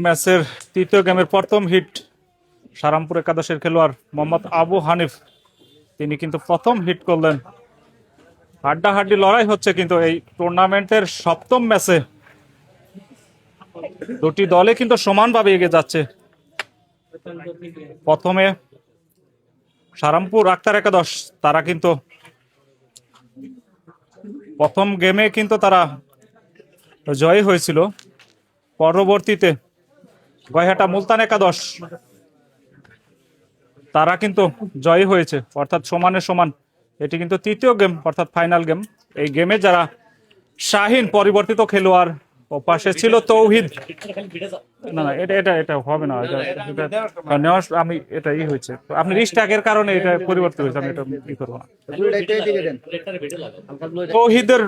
ম্যাচের তৃতীয় গেমের প্রথম হিট সারামপুর একাদশের খেলোয়াড় মোহাম্মদ আবু হানিফ, তিনি কিন্তু প্রথম হিট করলেন। হাড্ডাহাড্ডি লড়াই হচ্ছে কিন্তু এই টুর্নামেন্টের সপ্তম ম্যাচে দুটি দলে কিন্তু সমানভাবে এগিয়ে যাচ্ছে। প্রথমে সারামপুর আক্তার একাদশ, তারা কিন্তু প্রথম গেমে কিন্তু তারা জয়ী হয়েছিল। পরবর্তীতে গয়হাটা মুলতান একাদশ, তারা কিন্তু জয়ী হয়েছে, অর্থাৎ সমানে সমান। এটি কিন্তু তৃতীয় গেম, অর্থাৎ ফাইনাল গেম। এই গেমে যারা শাহিন পরিবর্তিত খেলোয়াড়, ও পাশে ছিল তৌহিদ। না না, এটা এটা এটা হবে না, আমি এটাই হয়েছে, আপনি রিস্টাকের কারণে এটা পরিবর্তিত হয়েছে, আমি এটা কি করবো না। তৌহিদের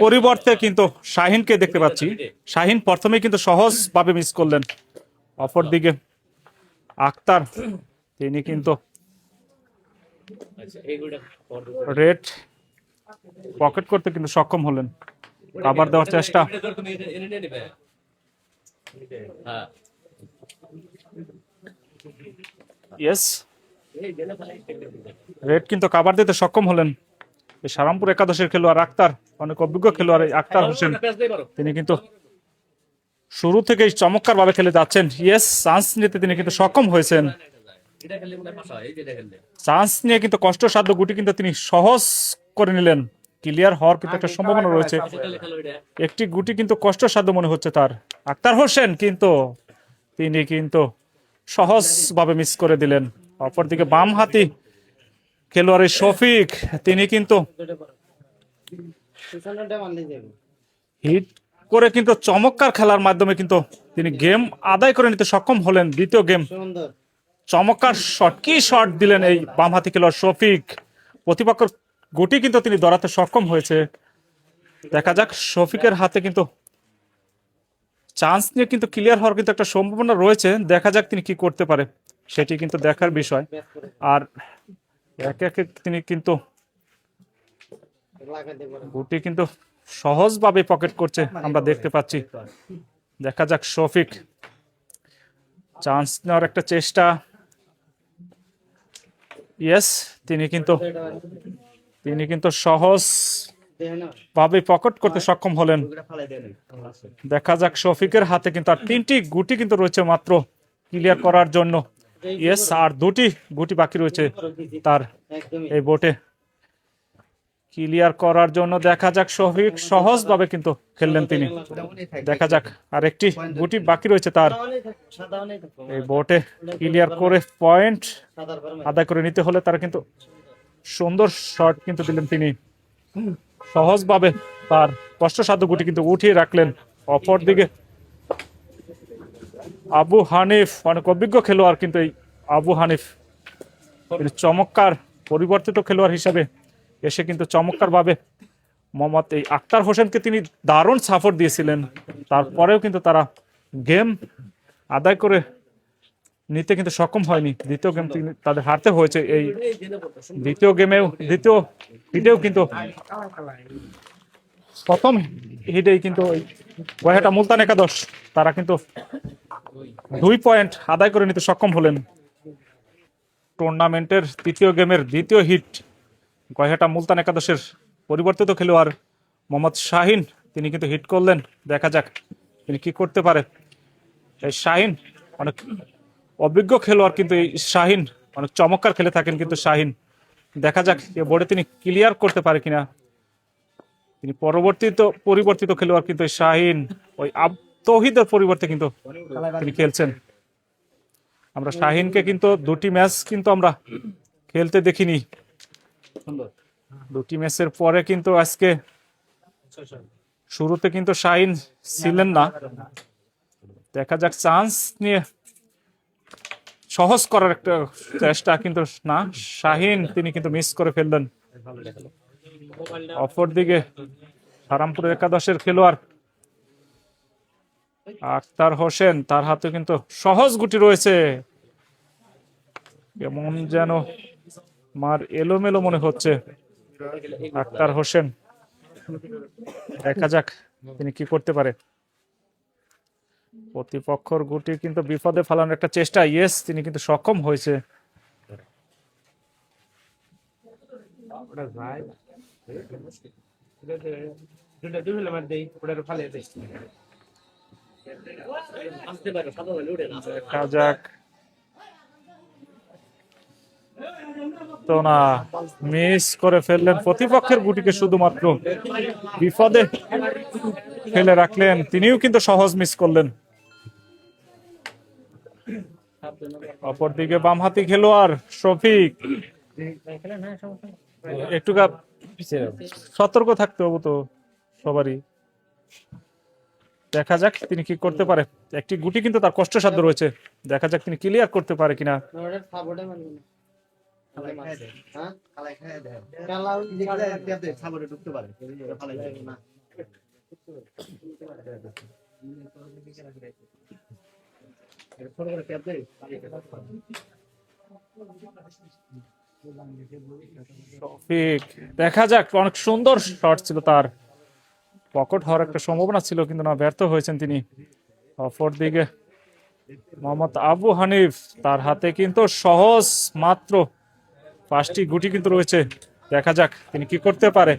পরিবর্তে কিন্তু শাহিনকে দেখতে পাচ্ছি। শাহিন প্রথমে কিন্তু সহজভাবে মিস করলেন। অপরদিকে আক্তার, তিনি কিন্তু রেড পকেট করতে কিন্তু সক্ষম হলেন। কাভার দেওয়ার চেষ্টা, ইয়েস, রেড কিন্তু কাভার দিতে সক্ষম হলেন। এই সারামপুর একাদশের খেলোয়াড় আক্তার, অনেক অভিজ্ঞ খেলোয়াড় আক্তার হোসেন, তিনি কিন্তু শুরু থেকেই চমৎকার ভাবে খেলে যাচ্ছেন। ইয়েস, চান্স নিতে তিনি কিন্তু সক্ষম হয়েছেন। চান্স নিয়ে কিন্তু কষ্টসাধ্য গুটি কিন্তু তিনি সহজ করে নিলেন। ক্লিয়ার হওয়ার কিন্তু একটা সম্ভাবনা রয়েছে। একটি গুটি কিন্তু কষ্টসাধ্য মনে হচ্ছে তার। আক্তার হোসেন কিন্তু তিনি কিন্তু সহজভাবে মিস করে দিলেন। অপরদিকে বাম হাতি খেলোয়াড় শফিক, তিনি কিন্তু হিট করে কিন্তু চমৎকার খেলার মাধ্যমে কিন্তু তিনি গেম আদায় করে নিতে সক্ষম হলেন। দ্বিতীয় গেম চমৎকার শট, কি শট দিলেন এই বামহাতি খেলোয়াড় শফিক। প্রতিপক্ষের গুটি কিন্তু তিনি ধরাতে সক্ষম হয়েছে। দেখা যাক, শফিকের হাতে কিন্তু চান্স নিয়ে কিন্তু ক্লিয়ার হওয়ার কিন্তু একটা সম্ভাবনা রয়েছে। দেখা যাক তিনি কি করতে পারে, সেটি কিন্তু দেখার বিষয়। আর একে একে তিনি কিন্তু গুটি কিন্তু সহজভাবে পকেট করছে, আমরা দেখতে পাচ্ছি। দেখা যাক, শফিক চান্স নেওয়ার একটা চেষ্টা। ইয়েস, তিনি কিন্তু সহজ ভাবে পকেট করতে সক্ষম হলেন। দেখা যাক, শফিকের হাতে কিন্তু আর তিনটি গুটি কিন্তু রয়েছে মাত্র ক্লিয়ার করার জন্য। ইয়েস, আর দুটি গুটি বাকি রয়েছে তার এই বোটে ক্লিয়ার করার জন্য। দেখা যাক, শফিক সহজভাবে কিন্তু খেললেন তিনি। দেখা যাক, আর একটি গুটি বাকি রয়েছে তার এই বোটে ক্লিয়ার করে পয়েন্ট আদায় করে নিতে হলে তারা কিন্তু সুন্দর শট কিন্তু দিলেন তিনি। সহজভাবে তার কষ্টসাধ্য গুটি কিন্তু উঠিয়ে রাখলেন। অপরদিকে আবু হানিফ, অনেক অভিজ্ঞ খেলোয়াড় কিন্তু এই আবু হানিফ, চমৎকার পরিবর্তিত খেলোয়াড় হিসাবে এসে কিন্তু চমৎকার ভাবে মোহাম্মদ এই আক্তার হোসেনকে তিনি দারুণ সাপোর্ট দিয়েছিলেন। তারপরেও কিন্তু তারা গেম আদায় করে নিতে কিন্তু সক্ষম হয়নি। দ্বিতীয় গেম তাদের হারতে হয়েছে। এই দ্বিতীয় হিটেও কিন্তু প্রথম হিটেই কিন্তু গয়হাটা মুলতান একাদশ, তারা কিন্তু 2 পয়েন্ট আদায় করে নিতে সক্ষম হলেন। টুর্নামেন্টের তৃতীয় গেমের দ্বিতীয় হিট গয়হাটা মুলতান একাদশের পরিবর্তিত খেলোয়াড় মোহাম্মদ শাহিন, তিনি কিন্তু হিট করলেন। দেখা যাক তিনি কি করতে পারে। এই শাহিন অনেক অভিজ্ঞ খেলোয়াড়, কিন্তু এই শাহিন অনেক চমৎকার খেলে থাকেন কিন্তু শাহিন। দেখা যাক এ বোর্ডে তিনি ক্লিয়ার করতে পারে কিনা। তিনি পরিবর্তিত খেলোয়াড়, কিন্তু শাহিন ওই তৌহিদের পরিবর্তে কিন্তু তিনি খেলছেন। আমরা শাহিনকে কিন্তু দুটি ম্যাচ কিন্তু আমরা খেলতে দেখিনি। দুটি ম্যাচের পরে কিন্তু আজকে শুরুতে কিন্তু শাহিন ছিলেন না। দেখা যাক, চান্স নিয়ে সহজ করার একটা চেষ্টা, কিন্তু না, শাহিন তিনি কিন্তু মিস করে ফেললেন। অপরদিকে সারামপুর একাদশের খেলোয়াড় আক্তার হোসেন, তার হাতে কিন্তু সহজ গুটি রয়েছে। কেমন যেন মার এলোমেলো মনে হচ্ছে আক্তার হোসেন। দেখা যাক তিনি কি করতে পারে। প্রতিপক্ষর গুটি কিন্তু বিপদে ফেলানোর একটা চেষ্টা, ইয়েস তিনি কিন্তু সক্ষম হয়েছে। দেখা যাক, তো না, মিস করে ফেললেন প্রতিপক্ষের গুটিকে, শুধুমাত্র বিপদে ফেলে রাখলেন, তিনিও কিন্তু সহজ মিস করলেন। অপরদিকে বামহাতি খেলোয়াড় শফিক, একটু সতর্ক থাকতে হবে তো সবারই। দেখা যাক তিনি কি করতে পারে, একটি গুটি কিন্তু তার কষ্টসাধ্য রয়েছে, দেখা যাক তিনি ক্লিয়ার করতে পারে কিনা। শফিক, দেখা যাক, অনেক সুন্দর শট ছিল তার, পকেট হওয়ার একটা সম্ভাবনা ছিল কিন্তু না, ব্যর্থ হয়েছেন তিনি। অপরদিকে মোহাম্মদ আবু হানিফ, তার হাতে কিন্তু সহজ মাত্র 5টি গুটি কিন্তু রয়েছে, দেখা যাক তিনি কি করতে পারে।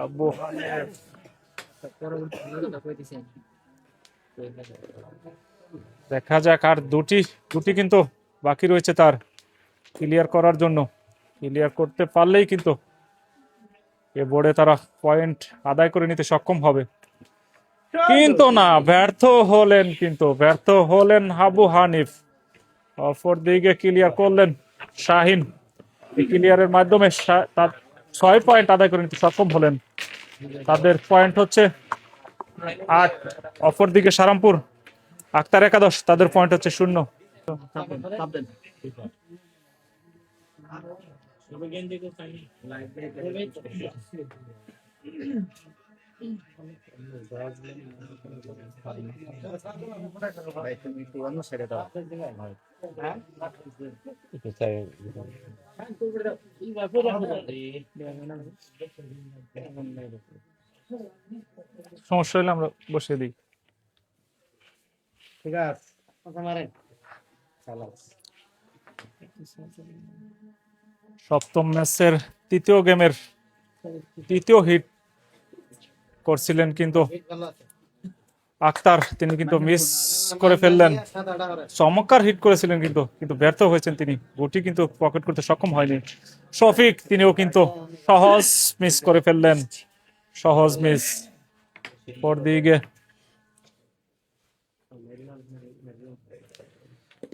আবু হানিফ, দেখা যাক, আর দুটি গুটি কিন্তু বাকি রয়েছে তার ক্লিয়ার করার জন্য, ক্লিয়ার করতে পারলেই কিন্তু এ বোর্ডে তারা পয়েন্ট আদায় করে নিতে সক্ষম হবে। কিন্তু না, ব্যর্থ হলেন, কিন্তু ব্যর্থ হলেন আবু হানিফ। অপর দিকে ক্লিয়ার করলেন শাহিন, এই ক্লিয়ারের মাধ্যমে তার 6 পয়েন্ট আদায় করে নিতে সক্ষম হলেন, তাদের পয়েন্ট হচ্ছে 8। অপর দিকে সারামপুর আক্তার একাদশ, তাদের পয়েন্ট হচ্ছে 0। সমস্যা হলে আমরা বসিয়ে দিই, ঠিক আছে। সপ্তম ম্যাচের তৃতীয় গেমের তৃতীয় হিট করছিলেন কিন্তু আক্তার, তিনি কিন্তু মিস করে ফেললেন। চমৎকার হিট করেছিলেন কিন্তু কিন্তু ব্যর্থ হয়েছেন তিনি, গুটি কিন্তু পকেট করতে সক্ষম হয়নি। শফিক, তিনিও কিন্তু সহজ মিস করে ফেললেন, সহজ মিস। পরদিকে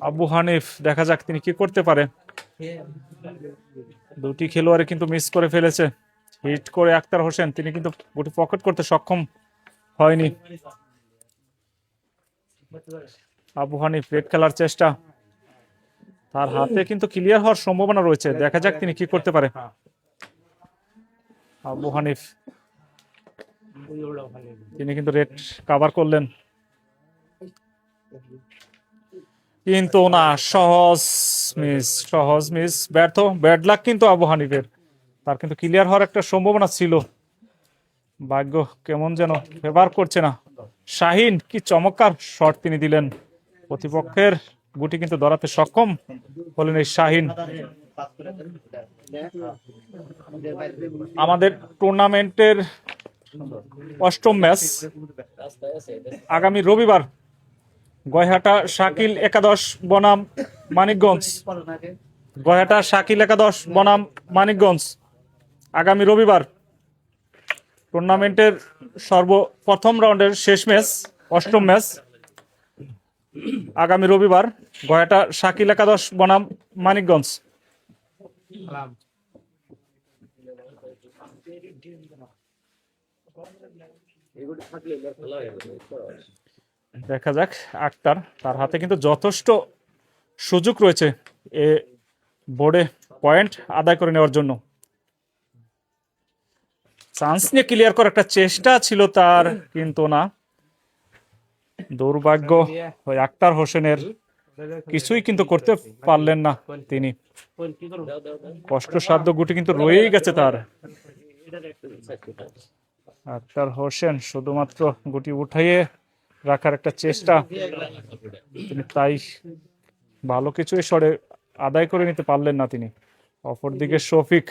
আবু হানিফ, দেখা যাক তিনি কি করতে পারে। দুটি খেলোয়াড়ে কিন্তু মিস করে ফেলেছে, হিট করে আক্তার হোসেন, তিনি কিন্তু গুটি পকেট করতে সক্ষম হয়নি। আবু হানিফ রেড খেলার চেষ্টা, তার হাতে কিন্তু ক্লিয়ার হওয়ার সম্ভাবনা রয়েছে, দেখা যাক তিনি কি করতে পারে। আবু হানিফ, তিনি কিন্তু রেড কভার করলেন, কিন্তু না, সহজ মিস, সহজ মিস, ব্যর্থ, ব্যাড লাক কিন্তু আবু হানিফের, তার কিন্তু ক্লিয়ার হওয়ার একটা সম্ভাবনা ছিল, ভাগ্য কেমন যেন ফেভার করছে না। শাহিন, কি চমৎকার শট তিনি দিলেন, প্রতিপক্ষের গুটি কিন্তু ধরাতে সক্ষম হলেন এই শাহিন। আমাদের টুর্নামেন্টের 8ম ম্যাচ আগামী রবিবার গয়হাটা শাকিল একাদশ বনাম মানিকগঞ্জ, গয়হাটা শাকিল একাদশ বনাম মানিকগঞ্জ, আগামী রবিবার টুর্নামেন্টের সর্বপ্রথম রাউন্ডের শেষ ম্যাচ, 8ম ম্যাচ, আগামী রবিবার গয়হাটা শাকিল একাদশ বনাম মানিকগঞ্জ। দেখা যাক, আক্তার, তার হাতে কিন্তু যথেষ্ট সুযোগ রয়েছে এ বোর্ডে পয়েন্ট আদায় করে নেওয়ার জন্য, চান্স নিয়ে ক্লিয়ার করার একটা চেষ্টা ছিল তার, কিন্তু না, দুর্ভাগ্য ওই আক্তার হোসেনের, কিছুই কিন্তু করতে পারলেন না তিনি, কষ্টসাধ্য গুটি কিন্তু রয়েই গেছে তার। আক্তার হোসেন শুধুমাত্র গুটি উঠাইয়ে রাখার একটা চেষ্টা, তিনি তাই ভালো কিছু শটে আদায় করে নিতে পারলেন না তিনি। অপরদিকে শফিক,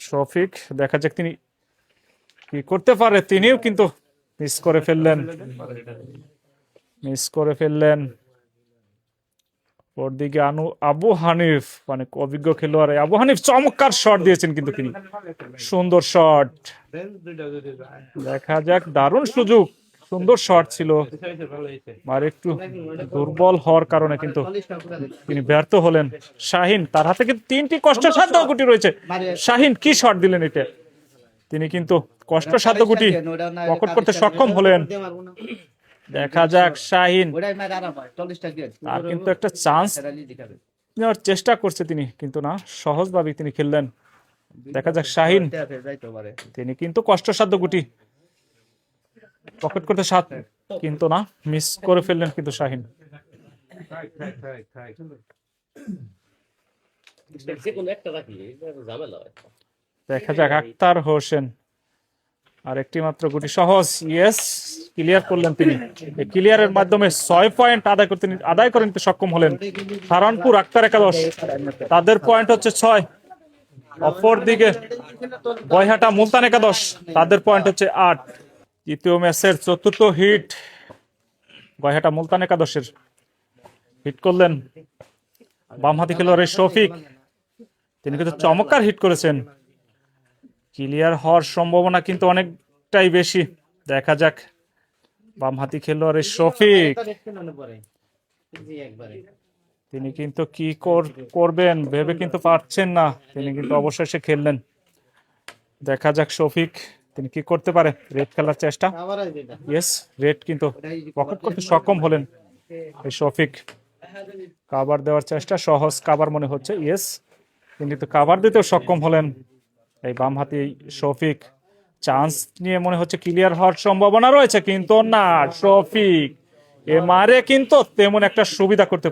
শফিক দেখা যাক তিনি কি করতে পারে, তিনিও কিন্তু মিস করে ফেললেন, মিস করে ফেললেন। ওরদিকে আবু হানিফ, মানে অভিজ্ঞ খেলোয়াড় আবু হানিফ চমৎকার শট দিয়েছেন কিন্তু তিনি, সুন্দর শট। দেখা যাক, দারুণ সুযোগ, সুন্দর শট ছিল, আর একটু দুর্বল হওয়ার কারণে কিন্তু তিনি ব্যর্থ হলেন। শাহিন, তার হাতে কিন্তু 3টি কষ্টসাধ্য গুটি রয়েছে। শাহিন কি শট দিলেন এটা, তিনি কিন্তু কষ্টসাধ্য গুটি পকেট করতে সক্ষম হলেন। দেখা যাক শাহিন, আর কিন্তু একটা চান্স নেওয়ার চেষ্টা করছে তিনি, কিন্তু না, সহজভাবে তিনি খেললেন। দেখা যাক শাহিন, তিনি কিন্তু কষ্টসাধ্য গুটি পকেট করতে কিন্তু না, মিস করে ফেললেন কিন্তু শাহিন। দেখা যাক আক্তার হোসেন, আর একটি মাত্র গুটি, সহজ, ইয়েস, ক্লিয়ার করলেন তিনি। এই ক্লিয়ারের মাধ্যমে 6 পয়েন্ট আদায় করে নিতে সক্ষম হলেন। সারানপুর আক্তার একাদশ, তাদের পয়েন্ট হচ্ছে 6। অপরদিকে বয়হাটা মুলতান একাদশ, তাদের পয়েন্ট হচ্ছে 8। তৃতীয় ম্যাচের চতুর্থ হিট বয়হাটা মুলতান একাদশের, হিট করলেন বামহাতি খেলোয়াড় শফিক, তিনি কিন্তু চমৎকার হিট করেছেন। ক্লিয়ার হওয়ার সম্ভাবনা কিন্তু অনেকটাই বেশি। দেখা যাক বামহাতি খেলোয়াড় শফিক, তিনি কিন্তু কি করবেন ভেবে কিন্তু পারছেন না, তিনি কিন্তু অবশেষে খেললেন। দেখা যাক শফিক তিনি কি করতে পারে, রেড খেলার চেষ্টা, ইয়েস, রেড কিন্তু পকেট করতে সক্ষম হলেন এই শফিক। কাভার দেওয়ার চেষ্টা, সহজ কাভার মনে হচ্ছে, ইয়েস, তিনি কিন্তু কাভার দিতেও সক্ষম হলেন এই বামহাতি শফিক। চান্স নিয়ে মনে হচ্ছে ক্লিয়ার হওয়ার সম্ভাবনা রয়েছে, কিন্তু না, শফিক এ মারে কিন্তু তেমন একটা সুবিধা করতে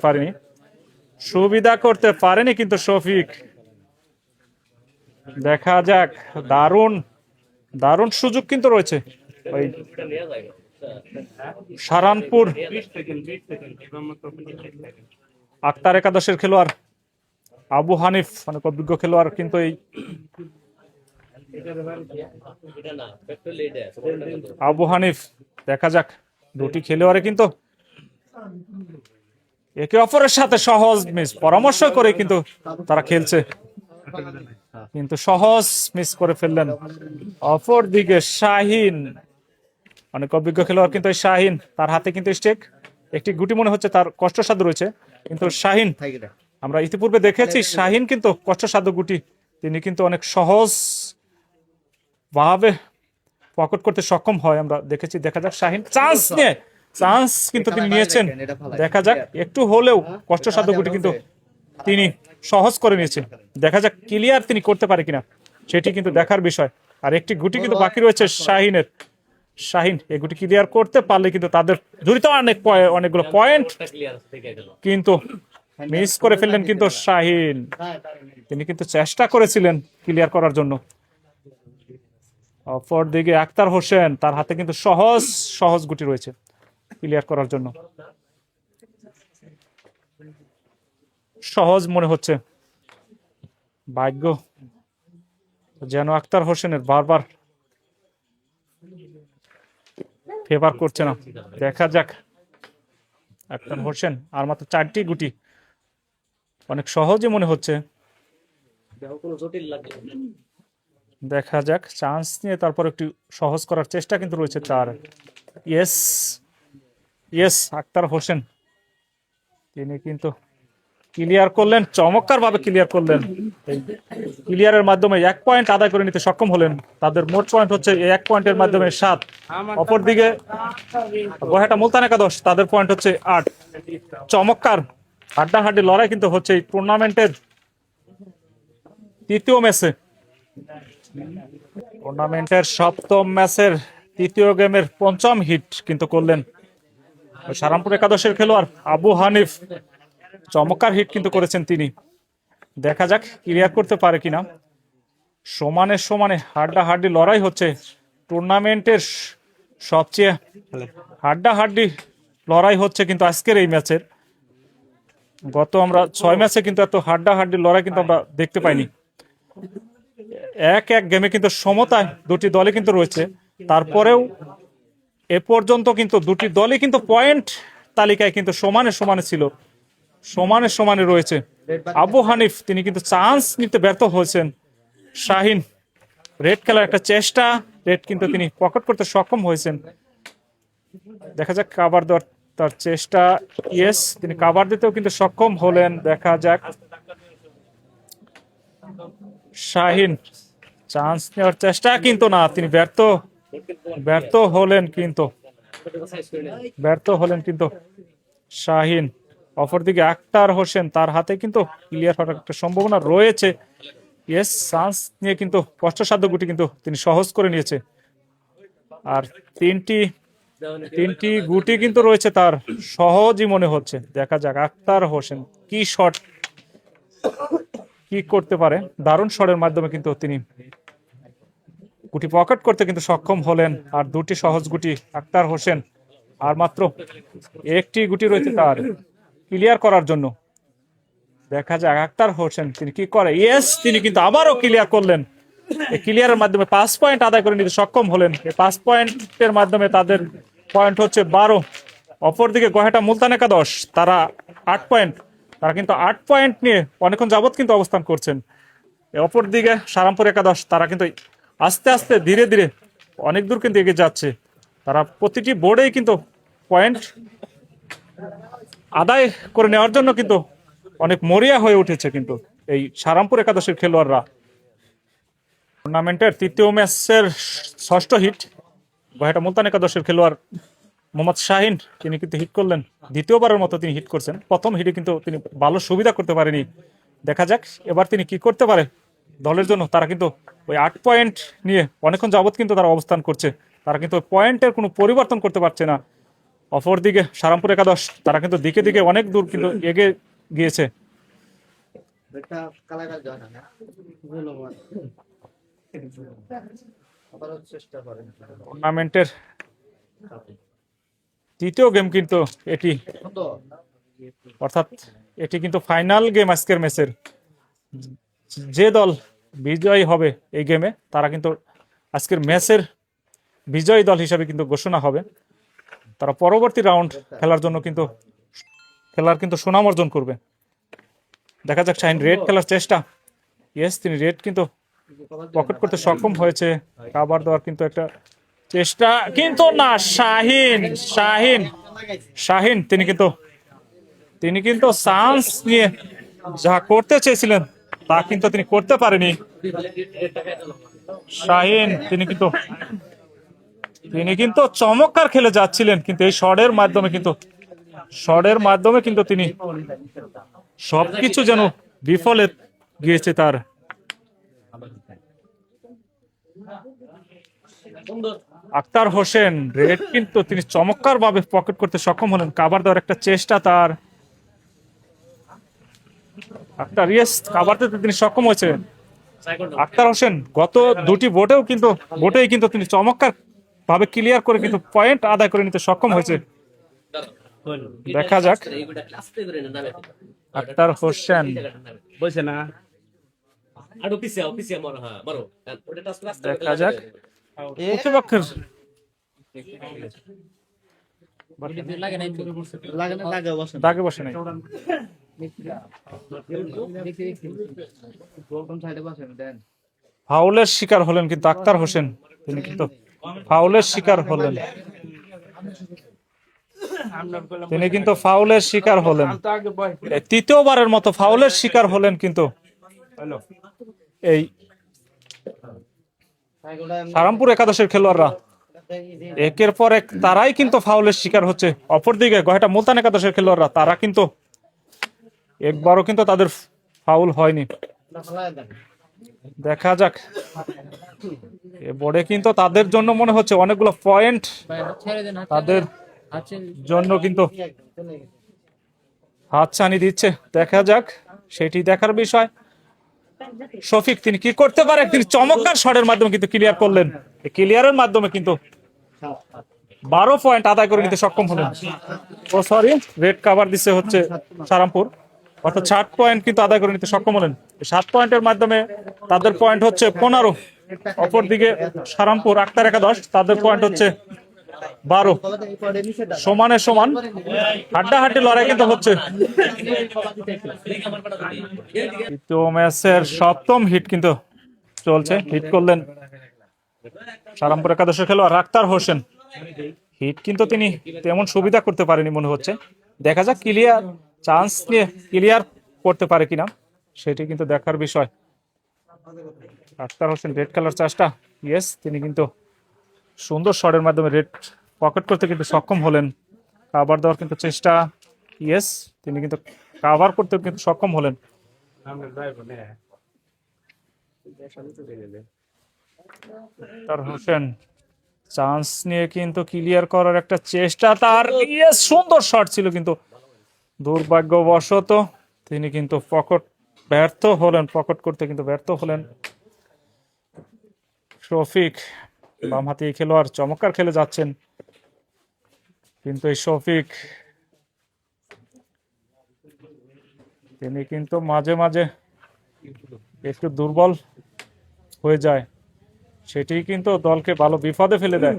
পারেনি কিন্তু শফিক। দেখা যাক, দারুণ দারুণ সুযোগ কিন্তু রয়েছে ওই সারানপুর আক্তার একাদশের খেলোয়াড় আবু হানিফ, অনেক অভিজ্ঞ খেলোয়াড় কিন্তু এই আবু হানিফ। দেখা যাক, দুটি খেলোয়াড়ে কিন্তু একে অপরের সাথে সহজ মিস পরামর্শ করে কিন্তু তারা খেলছে, কিন্তু সহজ মিস করে ফেললেন। অপর দিকে শাহিন, অনেক অভিজ্ঞ খেলোয়াড় কিন্তু এই শাহিন, তার হাতে কিন্তু স্টেক, একটি গুটি মনে হচ্ছে তার কষ্টসাধ্য রয়েছে, কিন্তু শাহিন, আমরা ইতিপূর্বে দেখেছি শাহিন কিন্তু কষ্টসাধ্য গুটি তিনি কিন্তু অনেক সহজ ভাবে পকেট করতে সক্ষম হয়, আমরা দেখেছি। দেখা যাক শাহিন, চান্স কিন্তু তিনি নিয়েছেন। দেখা যাক, একটু হলেও কষ্টসাধ্য গুটি কিন্তু তিনি সহজ করে নিয়েছেন। দেখা যাক ক্লিয়ার তিনি করতে পারে কিনা, সেটি কিন্তু দেখার বিষয়। আর একটি গুটি কিন্তু বাকি রয়েছে শাহিনের। শাহিন এই গুটি ক্লিয়ার করতে পারলে কিন্তু তাদের জড়িত অনেকগুলো পয়েন্ট কিন্তু মিস করে ফেললেন কিন্তু শাহিন। তিনি কিন্তু চেষ্টা করেছিলেন ক্লিয়ার করার জন্য। অপরদিকে আক্তার হোসেন, তার হাতে কিন্তু সহজ গুটি রয়েছে ক্লিয়ার করার জন্য, সহজ মনে হচ্ছে। ভাগ্য যেন আক্তার হোসেনের বারবার ফেভার করছে না। দেখা যাক, আক্তার হোসেন আর মাত্র 4টি গুটি, অনেক সহজই মনে হচ্ছে। দেখা যাক, চান্স নিয়ে তারপর একটু সহজ করার চেষ্টা কিন্তু রয়েছে তার। ইয়েস, আক্তার হোসেন তিনি কিন্তু ক্লিয়ার করলেন, চমৎকার ভাবে ক্লিয়ার করলেন। ক্লিয়ারের মাধ্যমে 1 পয়েন্ট আদায় করে নিতে সক্ষম হলেন। তাদের মোট পয়েন্ট হচ্ছে 1 পয়েন্টের মাধ্যমে 7। অপরদিকে বয়হাটা মুলতান একাদশ, তাদের পয়েন্ট হচ্ছে 8। চমৎকার হাড্ডাহাড্ডি লড়াই কিন্তু হচ্ছে এই টুর্নামেন্টের তৃতীয় ম্যাচে, টুর্নামেন্টের 7ম ম্যাচের তৃতীয় গেমের 5ম হিট কিন্তু করলেন সারানপুর একাদশের খেলোয়াড় আবু হানিফ। চমৎকার হিট কিন্তু করেছেন তিনি। দেখা যাক ক্লিয়ার করতে পারে কিনা। সমানে সমানে হাড্ডাহাড্ডি লড়াই হচ্ছে টুর্নামেন্টের সবচেয়ে হাড্ডাহাড্ডি লড়াই হচ্ছে কিন্তু আজকের এই ম্যাচের। গত আমরা 6 ম্যাচে কিন্তু এত হাড্ডাহাড্ডি লড়াই কিন্তু আমরা দেখতে পাইনি। এক এক গেমে কিন্তু সমতায় দুটি দলই কিন্তু রয়েছে, তারপরেও এ পর্যন্ত কিন্তু দুটি দলই কিন্তু পয়েন্ট তালিকায় কিন্তু সমানে সমানে ছিল, সমানে সমানে রয়েছে। আবু হানিফ তিনি কিন্তু চান্স নিতে ব্যর্থ হয়েছেন। শাহিন রেড খেলার একটা চেষ্টা, রেড কিন্তু তিনি পকেট করতে সক্ষম হয়েছেন। দেখা যাক কাভার দেওয়ার তার চেষ্টা, ইয়েস তিনি কাভার দিতেও কিন্তু সক্ষম হলেন। দেখা যাক শাহিন চান্স নেওয়ার চেষ্টা, কিন্তু না, তিনি ব্যর্থ হলেন কিন্তু শাহিন। অপরদিকে আক্তার হোসেন, তার হাতে কিন্তু ক্লিয়ার হওয়ার একটা সম্ভাবনা রয়েছে। ইয়েস, চান্স নিয়ে কিন্তু কষ্টসাধ্য গুটি কিন্তু তিনি সহজ করে নিয়েছে। আর তিনটি গুটি কিন্তু রয়েছে তার, সহজই মনে হচ্ছে। দেখা যাক আক্তার হোসেন কি শট কি করতে পারে। দারুণ শটের মাধ্যমে কিন্তু তিনি গুটি পকেট করতে কিন্তু সক্ষম হলেন। আর দুটি সহজ গুটি আক্তার হোসেন, আর মাত্র একটি গুটি রয়েছে তার ক্লিয়ার করার জন্য। দেখা যাক আক্তার হোসেন তিনি কি করে। ইয়েস, তিনি কিন্তু আবারও ক্লিয়ার করলেন। এই ক্লিয়ারের মাধ্যমে 5 পয়েন্ট আদায় করে নিতে সক্ষম হলেন। এই 5 পয়েন্টের মাধ্যমে তাদের পয়েন্ট হচ্ছে 12। অপরদিকে গহেটা মুলতান একাদশ, তারা 8 পয়েন্ট, তারা কিন্তু 8 পয়েন্ট নিয়ে অনেকক্ষণ যাবৎ কিন্তু অবস্থান করছেন। অপরদিকে সারামপুর একাদশ, তারা কিন্তু আস্তে আস্তে ধীরে ধীরে অনেক দূর কিন্তু এগিয়ে যাচ্ছে। তারা প্রতিটি বোর্ডেই কিন্তু পয়েন্ট আদায় করে নেওয়ার জন্য কিন্তু অনেক মরিয়া হয়ে উঠেছে কিন্তু এই সারামপুর একাদশের খেলোয়াড়রা। টুর্নামেন্টের তৃতীয় ম্যাচের ষষ্ঠ হিট গহেটা মুলতান একাদশের খেলোয়াড় মোহাম্মদ শাহিন, তিনি কিন্তু হিট করলেন। দ্বিতীয়বারের মতো তিনি হিট করছেন। প্রথম হিটে কিন্তু তিনি ভালো সুবিধা করতে পারেনি। দেখা যাক এবার তিনি কি করতে পারে দলের জন্য। তারা কিন্তু ওই 8 পয়েন্ট নিয়ে অনেকক্ষণ যাবৎ কিন্তু তারা অবস্থান করছে। তারা কিন্তু পয়েন্টের কোনো পরিবর্তন করতে পারছে না। অপরদিকে সারামপুর একাদশ, তারা কিন্তু দিকে দিকে অনেক দূর কিন্তু এগিয়ে গিয়েছে। টুর্নামেন্টের তৃতীয় গেম কিন্তু এটি, অর্থাৎ এটি কিন্তু ফাইনাল গেম আজকের ম্যাচের। যে দল বিজয়ী হবে এই গেমে, তারা কিন্তু আজকের ম্যাচের বিজয়ী দল হিসাবে কিন্তু ঘোষণা হবে। তারা পরবর্তী রাউন্ড খেলার জন্য কিন্তু সুনাম অর্জন করবে। দেখা যাক শাহিন রেড খেলার চেষ্টা, ইয়েস তিনি রেড কিন্তু পকেট করতে সক্ষম হয়েছে। কাভার দেওয়ার কিন্তু একটা চেষ্টা, কিন্তু না, শাহিন তিনি কিন্তু চান্স নিয়ে যা করতে চেয়েছিলেন তা কিন্তু তিনি করতে পারেনি। শাহিন তিনি কিন্তু চমৎকার খেলে যাচ্ছিলেন, কিন্তু এই শটের মাধ্যমে কিন্তু তিনি সবকিছু যেন বিফলে গিয়েছে তার। আক্তার হোসেন রেড কিন্তু তিনি চমৎকার ভাবে পকেট করতে সক্ষম হলেন। কাভার দেওয়ার একটা চেষ্টা তার, আক্তার ইয়েস কাভার দিতে তিনি সক্ষম হয়েছে। আক্তার হোসেন গত দুটি বোটেই কিন্তু তিনি চমৎকার ভাবে ক্লিয়ার করে কিন্তু পয়েন্ট আদায় করে নিতে সক্ষম হয়েছে। দেখা যাক আক্তার হোসেন, দেখা যাক প্রতিপক্ষের দাগে বসে নাই। ফাউলের শিকার হলেন কিন্তু আক্তার হোসেন, তিনি কিন্তু ফাউলের শিকার হলেন। তৃতীয়বারের মতো ফাউলের শিকার হলেন কিন্তু এই সারামপুর একাদশের খেলোয়াড়রা। একের পর এক তারাই কিন্তু ফাউলের শিকার হচ্ছে। অপরদিকে গহেটা মুলতান একাদশের খেলোয়াড়রা, তারা কিন্তু একবারও কিন্তু তাদের ফাউল হয়নি। দেখা যাক এ বোর্ডে কিন্তু তাদের জন্য মনে হচ্ছে অনেকগুলো পয়েন্ট তাদের জন্য কিন্তু হাতছানি দিচ্ছে। দেখা যাক, সেটি দেখার বিষয়। শফিক তিনি কি করতে পারে, তিনি চমৎকার শটের মাধ্যমে কিন্তু ক্লিয়ার করলেন। ক্লিয়ারের মাধ্যমে কিন্তু 12 পয়েন্ট আদায় করে নিতে সক্ষম হলেন। ও সরি, রেড কাভার দিচ্ছে হচ্ছে সারামপুর, অর্থাৎ 60 পয়েন্ট কিন্তু আদায় করে নিতে সক্ষম হলেন। 7 পয়েন্টের মাধ্যমে তাদের পয়েন্ট হচ্ছে 15। অপরদিকে সারামপুর আক্তার একাদশ, তাদের পয়েন্ট হচ্ছে 12। সমানে সমান হাড্ডাহাড্ডি লড়াই কিন্তু হচ্ছে। তৃতীয় ম্যাচের 7ম হিট কিন্তু চলছে। হিট করলেন সারামপুর একাদশের খেলোয়াড় আক্তার হোসেন। হিট কিন্তু তিনি তেমন সুবিধা করতে পারেনি মনে হচ্ছে। দেখা যাক ক্লিয়ার চান্স নিয়ে ক্লিয়ার করতে পারে কিনা, সেটি কিন্তু দেখার বিষয়। আক্তার হোসেন রেড কালার চাষটা, ইয়েস, তিনি কিন্তু সুন্দর শটের মাধ্যমে রেড পকেট করতে কিন্তু সক্ষম হলেন। কাভার দেওয়ার কিন্তু চেষ্টা, ইয়েস, তিনি কিন্তু কাভার করতে কিন্তু সক্ষম হলেন। আক্তার হোসেন চান্স নিয়ে কিন্তু ক্লিয়ার করার একটা চেষ্টা তার, ইয়েস, সুন্দর শট ছিল কিন্তু দুর্ভাগ্যবশত তিনি কিন্তু ব্যর্থ হলেন, পকেট করতে কিন্তু ব্যর্থ হলেন। শফিক বামহাতি খেলোয়াড় চমৎকার খেলে যাচ্ছেন, কিন্তু এই শফিক তিনি কিন্তু মাঝে মাঝে একটু দুর্বল হয়ে যায়, সেটি কিন্তু দলকে ভালো বিপদে ফেলে দেয়।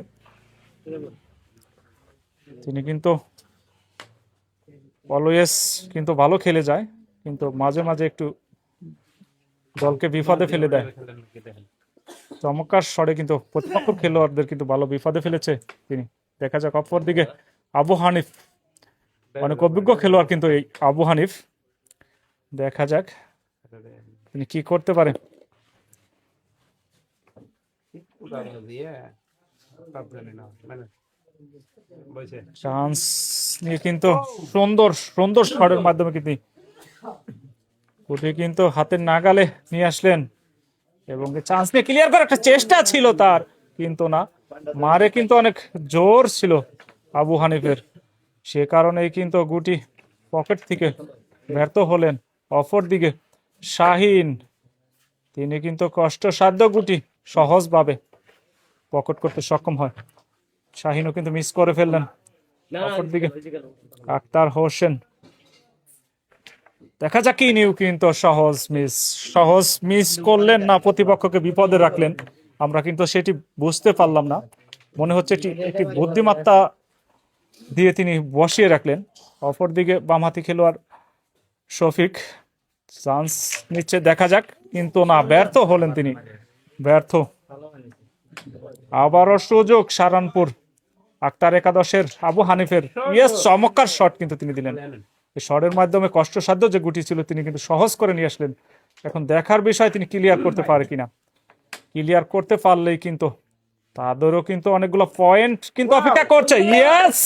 তিনি কিন্তু অলওয়েজ কিন্তু ভালো খেলে যায়, কিন্তু মাঝে মাঝে একটু দলকে বিপদে ফেলে দেয়। চমৎকার শটে কিন্তু প্রতিপক্ষ খেলোয়াড়দের কিন্তু ভালো বিপদে ফেলেছে তিনি। দেখা যাক অপর দিকে আবু হানিফ, অনেক অভিজ্ঞ খেলোয়াড় কিন্তু এই আবু হানিফ, দেখা যাক তিনি কি করতে পারে। চান্স নিয়ে কিন্তু সুন্দর সুন্দর শটের মাধ্যমে কিন্তু হাতের নাগালে নিয়ে আসলেন, এবং চান্স নিয়ে ক্লিয়ার করার একটা চেষ্টা ছিল তার, কিন্তু না, মারে কিন্তু অনেক জোর ছিল আবু হানিফের, সে কারণেই কিন্তু গুটি পকেট থেকে ব্যর্থ হলেন। অপর দিকে শাহিন, তিনি কিন্তু কষ্টসাধ্য গুটি সহজভাবে পকেট করতে সক্ষম হয়। শাহিনও কিন্তু মিস করে ফেললেন। অপর দিকে আক্তার হোসেন, দেখা যাক কি নিউ, কিন্তু সহজ মিস করলেন না, প্রতিপক্ষকে বিপদে রাখলেন, আমরা কিন্তু সেটি বুঝতে পারলাম না। মনে হচ্ছে একটি বুদ্ধিমত্তা দিয়ে তিনি বসিয়ে রাখলেন। অপরদিকে বামহাতি খেলোয়াড় শফিক চান্স নিচ্ছে, দেখা যাক, কিন্তু না, ব্যর্থ হলেন তিনি, ব্যর্থ। আবারও সুযোগ সারানপুর আক্তার একাদশের আবু হানিফের, ইয়েস, চমৎকার শট কিন্তু তিনি দিলেন। এই শটের মাধ্যমে কষ্টসাধ্য যে গুটি ছিল তিনি কিন্তু সহজ করে নিয়ে আসলেন। এখন দেখার বিষয় তিনি ক্লিয়ার করতে পারে কিনা। ক্লিয়ার করতে পারলেই কিন্তু তাদেরও কিন্তু অনেকগুলো পয়েন্ট কিন্তু অপেক্ষা করছে। ইয়েস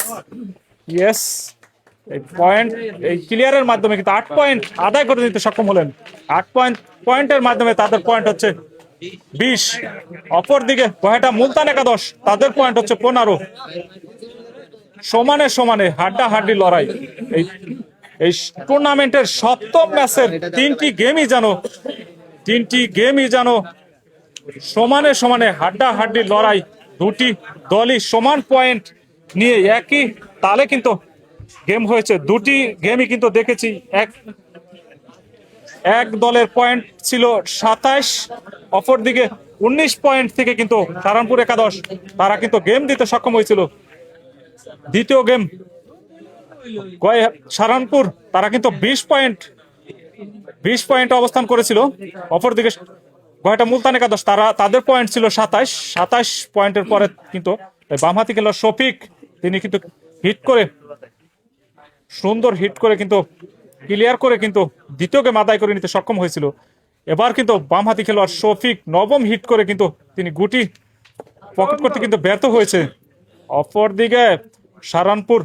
ইয়েস, এই ক্লিয়ারের মাধ্যমে কিন্তু 8 পয়েন্ট আদায় করে নিতে সক্ষম হলেন। 8 পয়েন্টের মাধ্যমে তাদের পয়েন্ট হচ্ছে 20। অপরদিকে গহেটা মুলতান একাদশ, তাদের পয়েন্ট হচ্ছে 15। সমানে সমানে হাড্ডাহাড্ডি লড়াই। এই টুর্নামেন্টের 7ম ম্যাচের 3টি গেমই যেন সমানে সমানে হাড্ডাহাড্ডি লড়াই। দুটি দলই সমান পয়েন্ট নিয়ে একই তালে কিন্তু গেম হয়েছে। দুটি গেমই কিন্তু দেখেছি এক দলের পয়েন্ট ছিল 27, অপরদিকে 19 পয়েন্ট থেকে কিন্তু সারানপুর একাদশ তারা কিন্তু গেম দিতে সক্ষম হয়েছিল। দ্বিতীয় গেম সারানপুর তারা কিন্তু 20 পয়েন্ট অবস্থান করেছিল। অপরদিকে গয়টা মুলতান একাদশ তাদের পয়েন্ট ছিল 27 পয়েন্টের পরে কিন্তু বামহাতি খেলোয়াড় শফিক তিনি কিন্তু সুন্দর হিট করে কিন্তু ক্লিয়ার করে কিন্তু দ্বিতীয় গেম আদায় করে নিতে সক্ষম হয়েছিল। এবার কিন্তু বামহাতি খেলোয়াড় শফিক 9ম হিট করে কিন্তু তিনি গুটি পকেট করতে কিন্তু ব্যর্থ হয়েছে। অপরদিকে সারানপুর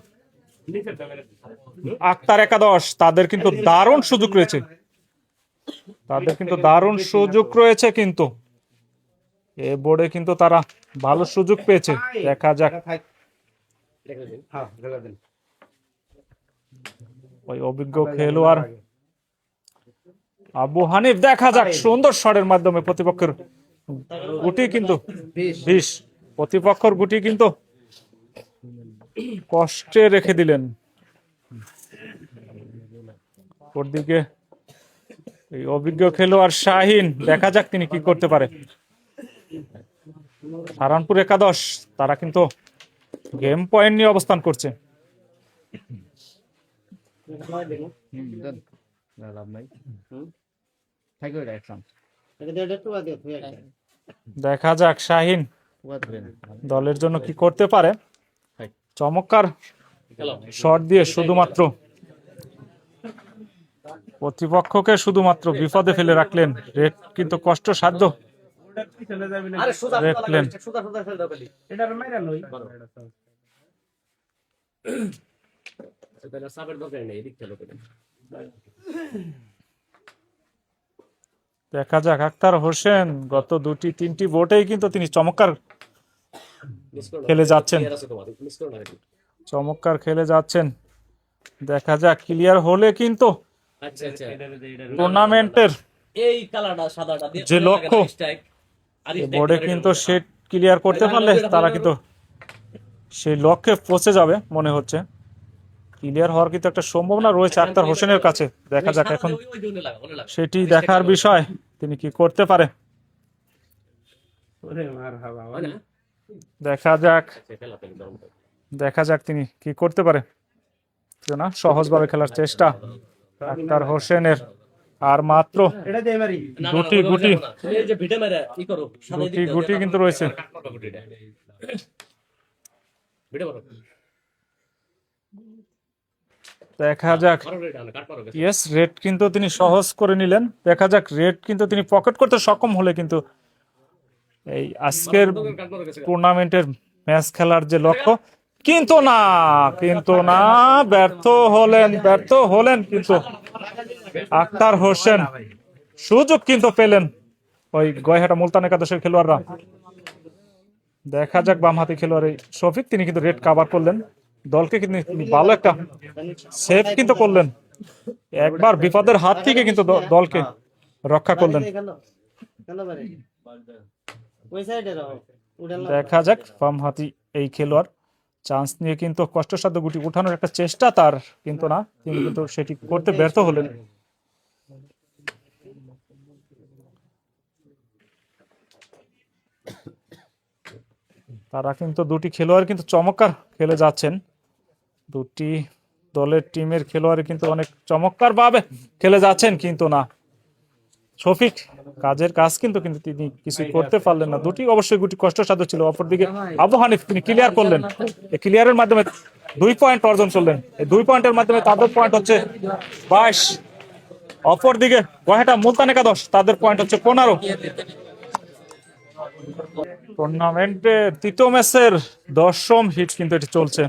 আক্তার একাদশ, তাদের কিন্তু দারুণ সুযোগ রয়েছে, কিন্তু এ বোর্ডে কিন্তু তারা ভালো সুযোগ পেয়েছে। দেখা যাক ওই অভিজ্ঞ খেলোয়াড় আবু হানিফ, দেখা যাক সুন্দর শটের মাধ্যমে প্রতিপক্ষের গুটি কিন্তু 20, প্রতিপক্ষের গুটি কিন্তু কষ্টে রেখে দিলেন। ওদিকে এই অভিজ্ঞ খেলোয়াড় শাহিন, দেখা যাক তিনি কি করতে পারে। সারানপুর একাদশ তারা কিন্তু গেম পয়েন্ট নিয়ে অবস্থান করছে। দেখা যাক শাহিন দলের জন্য কি করতে পারে। চমৎকার শট দিয়ে শুধুমাত্র প্রতিপক্ষকে শুধুমাত্র বিপদে ফেলে রাখলেন। রেড কিন্তু কষ্টসাধ্য রেড প্লেন। দেখা যাক আক্তার হোসেন গত 2-3টি বোটেই কিন্তু তিনি চমৎকার খেলে যাচ্ছেন, চমৎকার খেলে যাচ্ছেন। দেখা যাক ক্লিয়ার হলে কিন্তু টুর্নামেন্টের যে লক্ষ্য বোর্ডে কিন্তু সেট ক্লিয়ার করতে পারলে তারা কিন্তু সেই লক্ষ্যে পৌঁছে যাবে মনে হচ্ছে। ক্লিয়ার হওয়ার কিন্তু একটা সম্ভাবনা রয়েছে আক্তার হোসেনের কাছে। দেখা যাক এখন সেটি দেখার বিষয়, তিনি কি করতে পারে। দেখা যাক, দেখা যাক তিনি কি করতে পারে। না, সহজভাবে খেলার চেষ্টা আক্তার হোসেনের। আর মাত্র দুটি গুটি কিন্তু রয়েছে। দেখা যাক, ইয়েস, রেড কিন্তু তিনি সহজ করে নিলেন। দেখা যাক রেড কিন্তু তিনি পকেট করতে সক্ষম হলে কিন্তু এই আজকের টুর্নামেন্টের ম্যাচ খেলার যে লক্ষ্য, কিন্তু না, ব্যর্থ হলেন কিন্তু আক্তার হোসেন। সুযোগ কিন্তু পেলেন ওই গয়হাটা মুলতান একাদশের খেলোয়াড়রা। দেখা যাক বামহাতি খেলোয়াড় শফিক, তিনি কিন্তু রেড কাভার করলেন, দলকে কিন্তু ভালো একটা সেভ কিন্তু করলেন। একবার বিপদের হাত থেকে কিন্তু দলকে রক্ষা করলেন। দেখা যাক বামহাতি এই খেলোয়াড় চান্স নিয়ে কিন্তু কষ্টসাধ্য গুটি উঠানোর একটা চেষ্টা তার, কিন্তু না, তিনি কিন্তু সেটি করতে ব্যর্থ হলেন। তারা কিন্তু দুটি খেলোয়াড় কিন্তু চমৎকার খেলে যাচ্ছেন। দুটি দলের টিমের খেলোয়াড় কিন্তু অনেক চমৎকার ভাবে খেলে যাচ্ছেন, কিন্তু না, শফিক কাজের কাজ কিন্তু তিনি কিছু করতে পারলেন না। দুটি অবশ্যই গুটি কষ্টসাধ্য ছিল। অপরদিকে আবু হানিফ তিনি ক্লিয়ার করলেন, এই ক্লিয়ারের মাধ্যমে 2 পয়েন্ট অর্জন করলেন। এই 2 পয়েন্টের মাধ্যমে তাদের পয়েন্ট হচ্ছে 22। অপরদিকে গয়হাটা মুলতান একাদশ, তাদের পয়েন্ট হচ্ছে 15। টুর্নামেন্টে তৃতীয় ম্যাচের 10ম হিট কিন্তু এটি চলছে।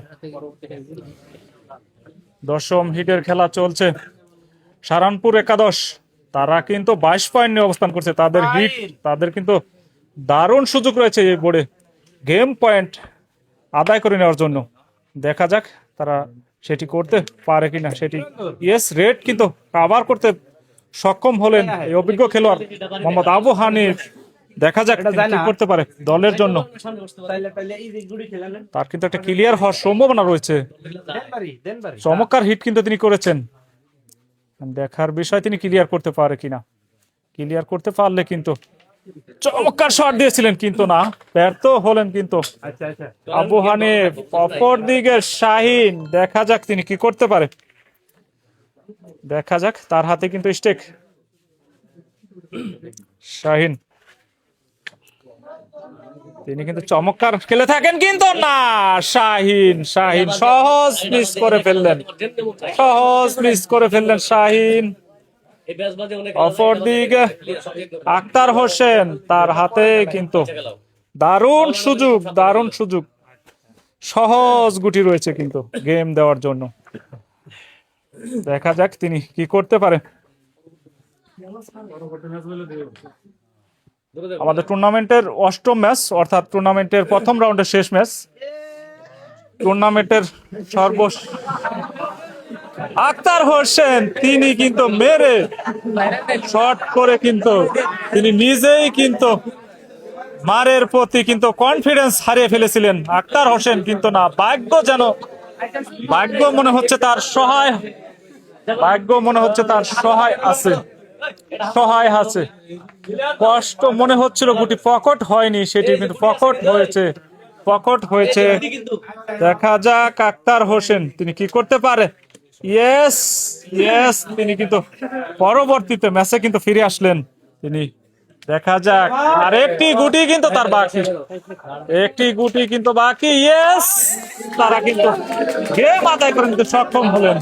10ম হিটের খেলা চলছে। সারানপুর একাদশ তারা কিন্তু 22 পয়েন্ট নিয়ে অবস্থান করছে। তাদের হিট, তাদের কিন্তু দারুণ সুযোগ রয়েছে এই বোর্ডে গেম পয়েন্ট আদায় করে নেওয়ার জন্য। দেখা যাক তারা সেটি করতে পারে কিনা সেটি। ইয়েস, রেড কিন্তু কাভার করতে সক্ষম হলেন এই অভিজ্ঞ খেলোয়াড় মোহাম্মদ আবু হানিফ। দেখা যাক কি করতে পারে দলের জন্য। তার কিন্তু একটা ক্লিয়ার হওয়ার সম্ভাবনা রয়েছে। চমৎকার হিট কিন্তু তিনি করেছেন, দেখার বিষয় তিনি ক্লিয়ার করতে পারে কিনা। ক্লিয়ার করতে পারলে কিন্তু চমৎকার শট দিয়েছিলেন, কিন্তু না, ব্যর্থ হলেন কিন্তু আবু হানিফ। অপর দিকে শাহিন, দেখা যাক তিনি কি করতে পারে। দেখা যাক, তার হাতে কিন্তু স্টেক। শাহিন তিনি কিন্তু চমৎকার খেলে থাকেন, কিন্তু না, শাহিন সহজ মিস করে ফেললেন শাহিন। অপরদিকে আক্তার হোসেন, তার হাতে কিন্তু দারুণ সুযোগ, সহজ গুটি রয়েছে কিন্তু গেম দেওয়ার জন্য। দেখা যাক তিনি কি করতে পারে। আমাদের টুর্নামেন্টের 8ম ম্যাচ, অর্থাৎ টুর্নামেন্টের প্রথম রাউন্ডের শেষ ম্যাচ। টুর্নামেন্টের আক্তার হোসেন তিনি কিন্তু মেরে শট করে কিন্তু তিনি নিজেই কিন্তু মারের প্রতি কিন্তু কনফিডেন্স হারিয়ে ফেলেছিলেন আক্তার হোসেন, কিন্তু না, ভাগ্য মনে হচ্ছে তার সহায়, ভাগ্য মনে হচ্ছে তার সহায় আছে। কষ্ট মনে হচ্ছিল গুটি পকেট হয়নি, সেটি কিন্তু পকেট হয়েছে। দেখা যাক আক্তার হোসেন তিনি কি করতে পারে। ইয়েস ইয়েস, তিনি কিন্তু পরবর্তীতে ম্যাচে কিন্তু ফিরে আসলেন তিনি। দেখা যাক, আর একটি গুটি কিন্তু তার বাকি, একটি গুটি কিন্তু বাকি। ইয়েস, তারা কিন্তু গেম আদায় করে নিতে সক্ষম হলেন।